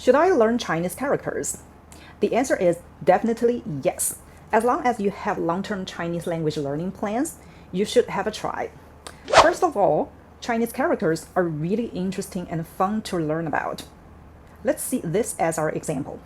Should I learn Chinese characters? The answer is definitely yes. As long as you have long-term Chinese language learning plans, you should have a try. First of all, Chinese characters are really interesting and fun to learn about. Let's see this as our example.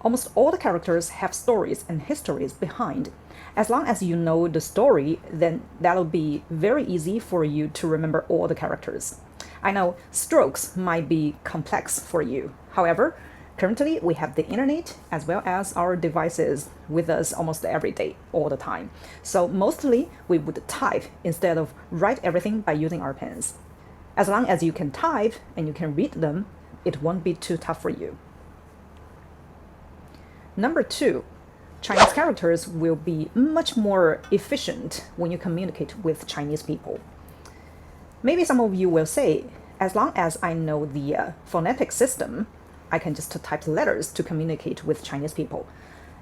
Almost all the characters have stories and histories behind. As long as you know the story, then that'll be very easy for you to remember all the characters. I know strokes might be complex for you. However, currently we have the internet as well as our devices with us almost every day, all the time. So mostly we would type instead of write everything by using our pens. As long as you can type and you can read them, it won't be too tough for you. Number 2, Chinese characters will be much more efficient when you communicate with Chinese people. Maybe some of you will say, as long as I know the phonetic system, I can just type letters to communicate with Chinese people.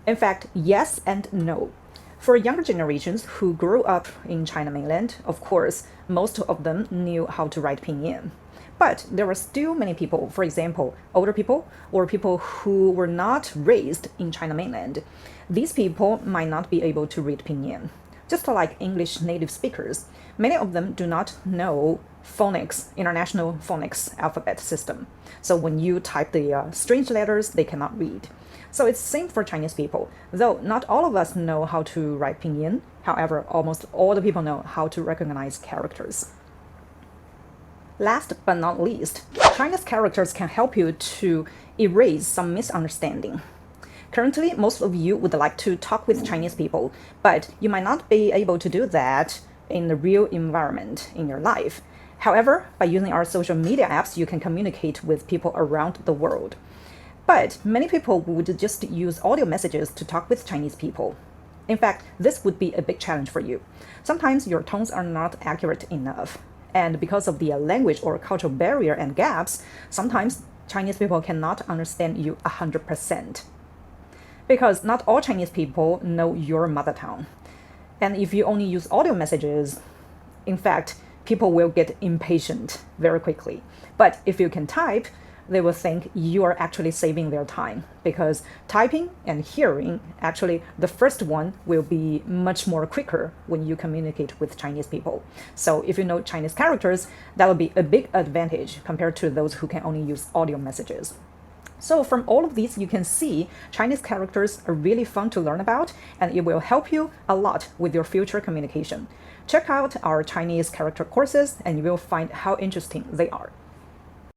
In fact, yes and no. For younger generations who grew up in China mainland, of course, most of them knew how to write Pinyin. But there were still many people, for example, older people or people who were not raised in China mainland. These people might not be able to read Pinyin. Just like English native speakers, many of them do not know phonics, international phonics alphabet system. So when you type the strange letters, they cannot read. So it's the same for Chinese people. Though not all of us know how to write Pinyin, however, almost all the people know how to recognize characters. Last but not least, Chinese characters can help you to erase some misunderstanding. Currently, most of you would like to talk with Chinese people, but you might not be able to do that in the real environment in your life. However, by using our social media apps, you can communicate with people around the world. But many people would just use audio messages to talk with Chinese people. In fact, this would be a big challenge for you. Sometimes your tones are not accurate enough. And because of the language or cultural barrier and gaps, sometimes Chinese people cannot understand you 100%. Because not all Chinese people know your mother tongue. And if you only use audio messages, in fact, people will get impatient very quickly. But if you can type, they will think you are actually saving their time, because typing and hearing, actually the first one will be much more quicker when you communicate with Chinese people. So if you know Chinese characters, that will be a big advantage compared to those who can only use audio messages. So from all of these, you can see Chinese characters are really fun to learn about, and it will help you a lot with your future communication. Check out our Chinese character courses and you will find how interesting they are.